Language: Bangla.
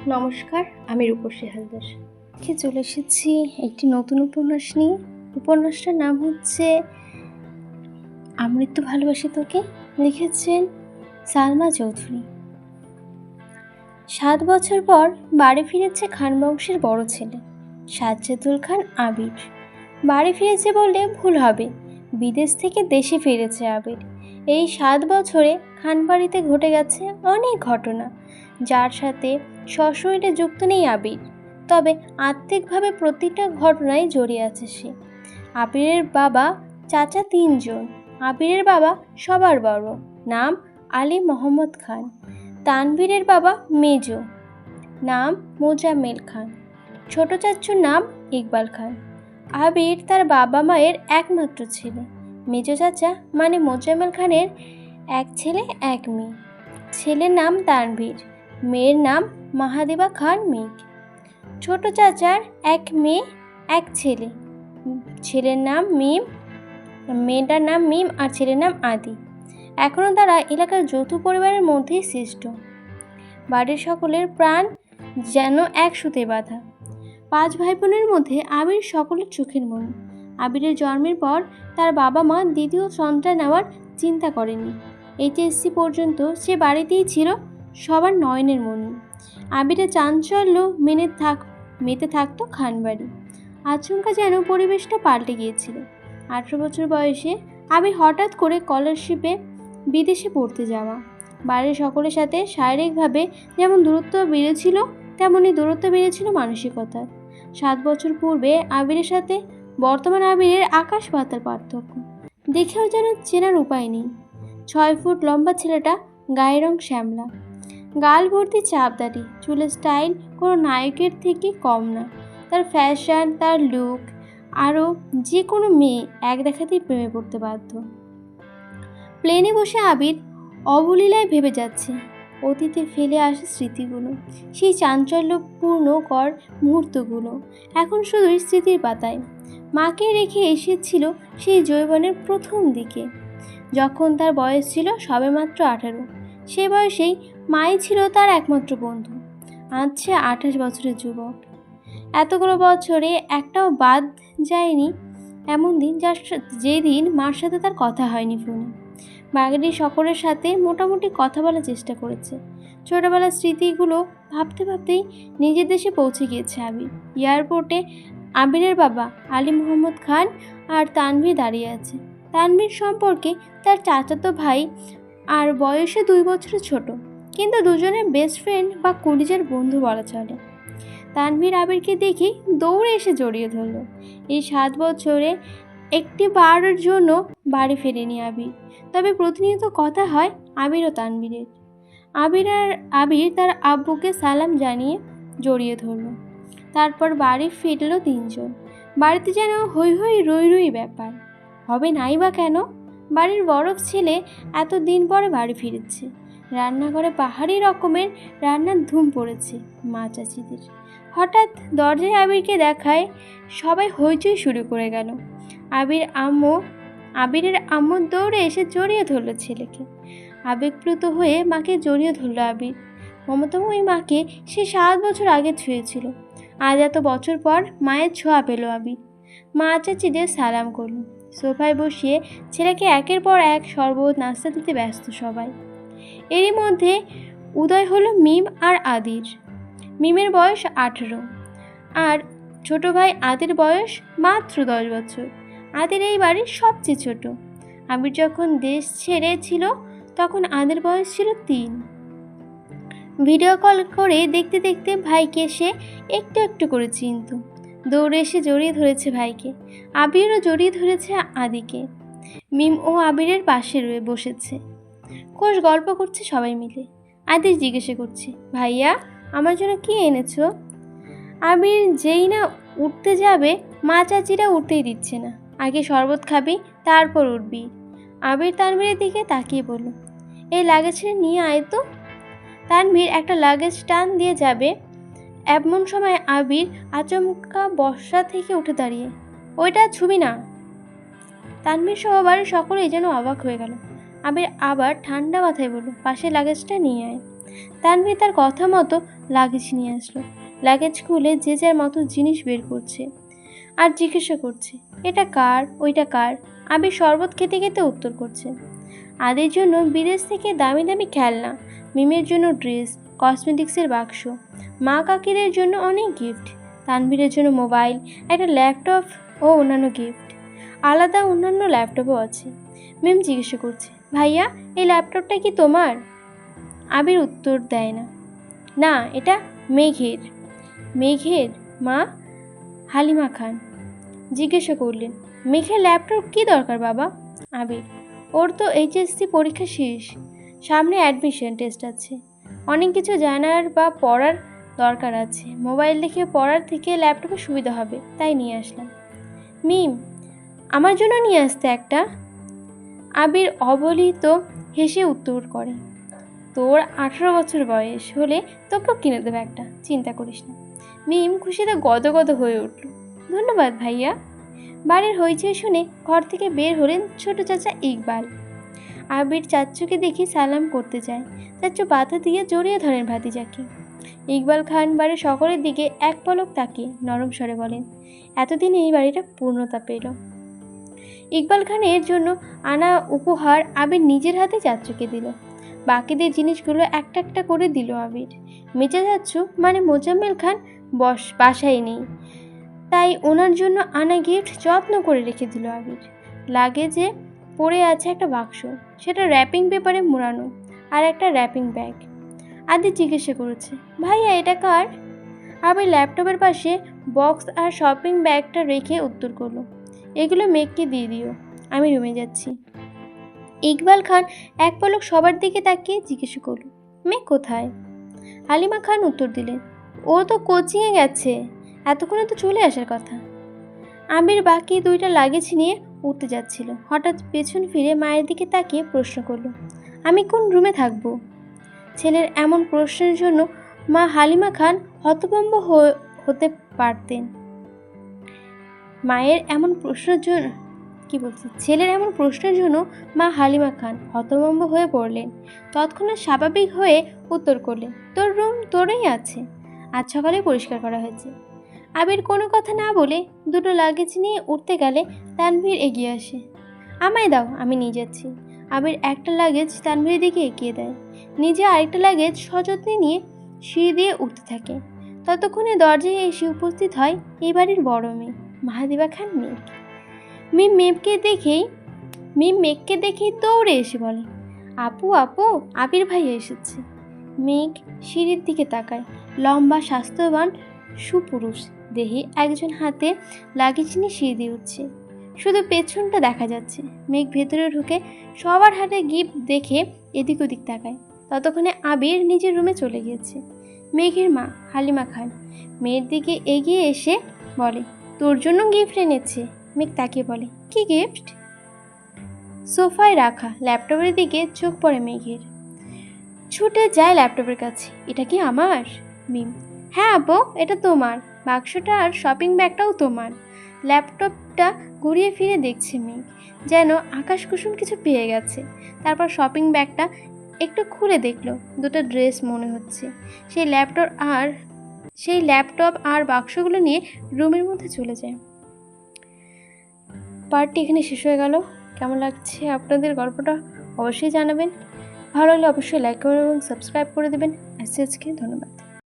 নমস্কার, আমি রূপসী হালদার। চলে এসেছি একটি নতুন উপন্যাস নিয়ে। উপন্যাসটার নাম হচ্ছে আমৃত্যু ভালোবাসি তোকে। লিখেছেন সালমা চৌধুরী। 7 বছর পর বাড়ি ফিরেছে খান বংশের বড় ছেলে সাজ্জাদুল খান আবির। বাড়ি ফিরেছে বললে ভুল হবে, বিদেশ থেকে দেশে ফিরেছে আবির। এই 7 বছরে খানবাড়িতে ঘটে গেছে অনেক ঘটনা, যার সাথে সশরীরে যুক্ত নেই আবির, তবে আত্মিকভাবে প্রতিটা ঘটনায় জড়িয়ে আছে সে। আবিরের বাবা চাচা 3 জন। আবিরের বাবা সবার বড়, নাম আলী মোহাম্মদ খান। তানভীরের বাবা মেজো, নাম মোজাম্মেল খান। ছোট চাচুর নাম ইকবাল খান। আবির তার বাবা মায়ের একমাত্র ছেলে। মেজো চাচা মানে মোজাম্মেল খানের এক ছেলে এক মেয়ে। ছেলের নাম তানভীর, মেয়ের নাম মাহাদিবা খান মেঘ। ছোট চাচার এক মেয়ে এক ছেলে, ছেলের নাম মিম, মেয়েটার নাম মিম আর ছেলের নাম আদি। এখনও তারা এলাকার যৌথ পরিবারের মধ্যেই সৃষ্ট। বাড়ির সকলের প্রাণ যেন এক সুতে বাঁধা। 5 ভাই বোনের মধ্যে আবির সকলের চোখের মণি। আবিরের জন্মের পর তার বাবা মা দ্বিতীয় সন্তান নেওয়ার চিন্তা করেনি। এইচএসসি পর্যন্ত সে বাড়িতেই ছিল সবার নয়নের মণি। আবিরের চাঞ্চল্য মেতে থাকতো খানবাড়ি। আচমকা যেন পরিবেশটা পাল্টে গিয়েছিল। 18 বছর বয়সে আবির হঠাৎ করে স্কলারশিপে বিদেশে পড়তে যাওয়া। বাড়ির সকলের সাথে শারীরিকভাবে যেমন দূরত্ব বেড়েছিল, তেমনই দূরত্ব বেড়েছিল মানসিকতার। 7 বছর পূর্বে আবিরের সাথে বর্তমান আবিরের আকাশ পাতাল পার্থক্য। দেখেও যেন চেনার উপায় নেই। 6 ফুট লম্বা ছেলেটা, গায়ের রং শ্যামলা, গাল ভর্তি চাপদাড়ি, চুলের স্টাইল কোনো নায়কের থেকে কম না। তার ফ্যাশন, তার লুক আরও যে কোনো মেয়ে এক দেখাতেই প্রেমে পড়তে বাধ্য। প্লেনে বসে আবির অবলীলায় ভেবে যাচ্ছে অতীতে ফেলে আসা স্মৃতিগুলো, সেই চাঞ্চল্যপূর্ণ মুহূর্তগুলো এখন শুধুই স্মৃতির পাতায়। মাকে রেখে এসেছিল সেই যৌবনের প্রথম দিকে, যখন তার বয়স ছিল সবেমাত্র 18। সে বয়সেই মাই ছিল তার একমাত্র বন্ধু। আজ সে 28 বছরের যুবক। এতগুলো বছরে একটাও বাদ যায়নি এমন দিন যেদিন মার সাথে তার কথা হয়নি ফোনে। বাড়ির সকলের সাথে মোটামুটি কথা বলার চেষ্টা করেছে। ছোটবেলার স্মৃতিগুলো ভাবতে ভাবতেই নিজের দেশে পৌঁছে গিয়েছে আবির। এয়ারপোর্টে আবিরের বাবা আলী মোহাম্মদ খান আর তানভীর দাঁড়িয়ে আছে। তানভীর সম্পর্কে তার চাচাতো ভাই আর বয়সে 2 বছরের ছোট, কিন্তু দুজনের বেস্ট ফ্রেন্ড বা কলিজার বন্ধু বলা চলে। তানভীর আবিরকে দেখে দৌড়ে এসে জড়িয়ে ধরল। এই 7 বছরে একটি বারের জন্য বাড়ি ফেরেনি আবির, তবে প্রতিনিয়ত কথা হয় আবির ও তানভীরের। আবির তার আব্বুকে সালাম জানিয়ে জড়িয়ে ধরল। তারপর বাড়ি ফিরল 3 জন। বাড়িতে যেন হই হই রই রই ব্যাপার। হবে নাই বা কেন? বাড়ির বড় ছেলে এতদিন পরে বাড়ি ফিরেছে। রান্নাঘরে পাহাড়ি রকমের রান্নার ধুম পড়েছে মা চাচিদের। হঠাৎ দরজায় আবিরকে দেখায় সবাই হইচই শুরু করে গেল। আবিরের আম্মু দৌড়ে এসে জড়িয়ে ধরল ছেলেকে। আবেগপ্লুত হয়ে মাকে জড়িয়ে ধরল আবির। মমতাময়ী মাকে সে 7 বছর আগে ছুঁয়েছিল। আজ এত বছর পর মায়ের ছোঁয়া পেল আবির। মা চাচিদের সালাম করল। সোফায় বসিয়ে ছেলেকে একের পর এক শরবত নাস্তা দিতে ব্যস্ত সবাই। এরই মধ্যে উদয় হলো মিম আর আদির। মিমের বয়স 18 আর ছোট ভাই আদির বয়স মাত্র 10 বছর। আদির এই বাড়ির সবচেয়ে ছোট। আবির যখন দেশ ছেড়েছিল তখন আদির বয়স ছিল 3। ভিডিও কল করে দেখতে দেখতে ভাইকে সে একটু একটু করে চিনত। দৌড়ে এসে জড়িয়ে ধরেছে ভাইকে। আবিরও জড়িয়ে ধরেছে আদিকে। মিম ও আবিরের পাশে রয়ে বসেছে, কোষ গল্প করছে সবাই মিলে। আদি জিজ্ঞাসা করছে, ভাইয়া আমার জন্য কি এনেছো? আবির যেই না উঠতে যাবে মা চাচিরা উঠতেই দিচ্ছে না। আগে শরবত খাবি, তারপর উঠবি। আবির তানভীরের দিকে তাকিয়ে বলল, এই লাগেজটা নিয়ে আয় তো। তানভীর একটা লাগেজ টান দিয়ে যাবে, এমন সময় আবির আচমকা বসা থেকে উঠে দাঁড়িয়ে, ওইটা ছুবি না। তানভীর সহ বাড়ির সকলেই যেন অবাক হয়ে গেল। আবির আবার ঠান্ডা মাথায় বলল, পাশে লাগেজটা নিয়ে আয়। তানভীর তার কথা মতো লাগেজ নিয়ে আসলো। লাগেজ খুলে যে যার মতো জিনিস বের করছে আর জিজ্ঞাসা করছে, এটা কার, ওইটা কার। আবির শরবত খেতে খেতে উত্তর করছে, আদির জন্য বিদেশ থেকে দামি দামি খেলনা, মিমের জন্য ড্রেস, কসমেটিক্সের বাক্স, মা কাকিদের জন্য অনেক গিফট, তানভীরের জন্য মোবাইল, একটা ল্যাপটপ ও অন্যান্য গিফট। আলাদা অন্যান্য ল্যাপটপও আছে। মিম জিজ্ঞাসা করছে, ভাইয়া এই ল্যাপটপটা কি তোমার? আবির উত্তর দেয় না। না, এটা মেঘের। মেঘের মা? হালিমা খান জিজ্ঞাসা করলেন, মেঘের ল্যাপটপ কি দরকার বাবা? আবির, ওর তো এইচএসসি পরীক্ষা শেষ, সামনে অ্যাডমিশন টেস্ট আছে, অনেক কিছু জানার বা পড়ার দরকার আছে, মোবাইল দেখে পড়ার থেকে ল্যাপটপে সুবিধা হবে, তাই নিয়ে আসলাম। মিম, আমার জন্য নিয়ে আসতে একটা। আবির অবলিত হেসে উত্তর করে, তোর 18 বছর বয়স হলে তোকেও কিনে দেবে একটা, চিন্তা করিস না। মিম খুশিতে গদগদ হয়ে উঠল। ধন্যবাদ ভাইয়া। বাড়ির হইচই শুনে ঘর থেকে বের হলেন ছোট চাচা ইকবাল। আবির চাচ্চুকে দেখে সালাম করতে যায়। চাচ্চু বাধা দিয়ে জড়িয়ে ধরেন ভাতিজাকে। ইকবাল খান বাড়ির সকলের দিকে এক পলক তাকিয়ে নরম স্বরে বলেন, এতদিন এই বাড়িটা পূর্ণতা পেল। ইকবাল খানের জন্য আনা উপহার আবির নিজের হাতে চাচ্চুকে দিল। বাকিদের জিনিসগুলো একটা একটা করে দিল আবির। মেজা চাচ্চু মানে মোজাম্মেল খান বাসায় নেই, তাই ওনার জন্য আনা গিফট যত্ন করে রেখে দিল আবির। লাগেজে পড়ে আছে একটা বাক্স, সেটা র্যাপিং পেপারে মোড়ানো, আর একটা র্যাপিং ব্যাগ। আদি জিজ্ঞাসা করেছে, ভাইয়া এটা কার? আবির ল্যাপটপের পাশে বক্স আর শপিং ব্যাগটা রেখে উত্তর করলো, এগুলো মেঘকে দিয়ে দিও, আমি রুমে যাচ্ছি। ইকবাল খান এক পলক সবার দিকে তাকিয়ে জিজ্ঞাসা করল, মেঘ কোথায়? হালিমা খান উত্তর দিলেন, ও তো কোচিংয়ে গেছে, এতক্ষণে তো চলে আসার কথা। আবির বাকি দুইটা লাগেজ নিয়ে উঠতে যাচ্ছিল, হঠাৎ পেছন ফিরে মায়ের দিকে তাকিয়ে প্রশ্ন করল, আমি কোন রুমে থাকবো? ছেলের এমন প্রশ্নের জন্য মা হালিমা খান হতভম্ব হতে পারতেন। ছেলের এমন প্রশ্নের জন্য মা হালিমা খান হতভম্ব হয়ে পড়লেন। তৎক্ষণাৎ স্বাভাবিক হয়ে উত্তর করলেন, তোর রুম তোরই আছে, আজ সকালে পরিষ্কার করা হয়েছে। আবির কোনো কথা না বলে দুটো লাগেজ নিয়ে উঠতে গেলে তানভীর এগিয়ে আসে, আমায় দাও, আমি নিয়ে যাচ্ছি। আবির একটা লাগেজ তানভীরের দিকে এগিয়ে দেয়, নিজে আরেকটা লাগেজ সযত্নে নিয়ে সিঁড়ি দিয়ে উঠতে থাকে। ততক্ষণে দরজায় এসে উপস্থিত হয় এই বাড়ির বড় মেয়ে মাহাদিবা খান মেঘ। মিম মেঘকে দেখেই দৌড়ে এসে বলে, আপু আপু, আবির ভাইয়া এসেছে। মেঘ সিঁড়ির দিকে তাকায়, লম্বা স্বাস্থ্যবান সুপুরুষ দেহে একজন হাতে লাগেজ নিয়ে সিঁড়ি দিয়ে উঠছে, শুধু পেছনটা দেখা যাচ্ছে। মেঘ ভেতরে ঢুকে সবার হাতে গিফট দেখে এদিক ওদিক তাকায়। ততক্ষণে আবির নিজের রুমে চলে গিয়েছে। মেঘের মা হালিমা খান মেয়ের দিকে এগিয়ে এসে বলে, তোর জন্য গিফট এনেছে। মেঘ তাকে বলে, কি গিফট? সোফায় রাখা ল্যাপটপের দিকে চোখ পড়ে মেঘের, ছুটে যায় ল্যাপটপের কাছে, এটা কি আমার? মিম, হ্যাঁ আপু, এটা তোমার, বাক্সটা আর শপিং ব্যাগটাও তোমার। ল্যাপটপটা ঘুরিয়ে ফিরে দেখছে মেঘ, যেন আকাশ কুসুম কিছু পেয়ে গেছে। তারপর শপিং ব্যাগটা একটু খুলে দেখলো, দুটো ড্রেস মনে হচ্ছে। সেই ল্যাপটপ আর বাক্সগুলো নিয়ে রুমের মধ্যে চলে যায়। পার্টটি এখানে শেষ হয়ে গেল। কেমন লাগছে আপনাদের গল্পটা অবশ্যই জানাবেন। ভালো লাগলে অবশ্যই লাইক করবেন এবং সাবস্ক্রাইব করে দেবেন। আজকে ধন্যবাদ।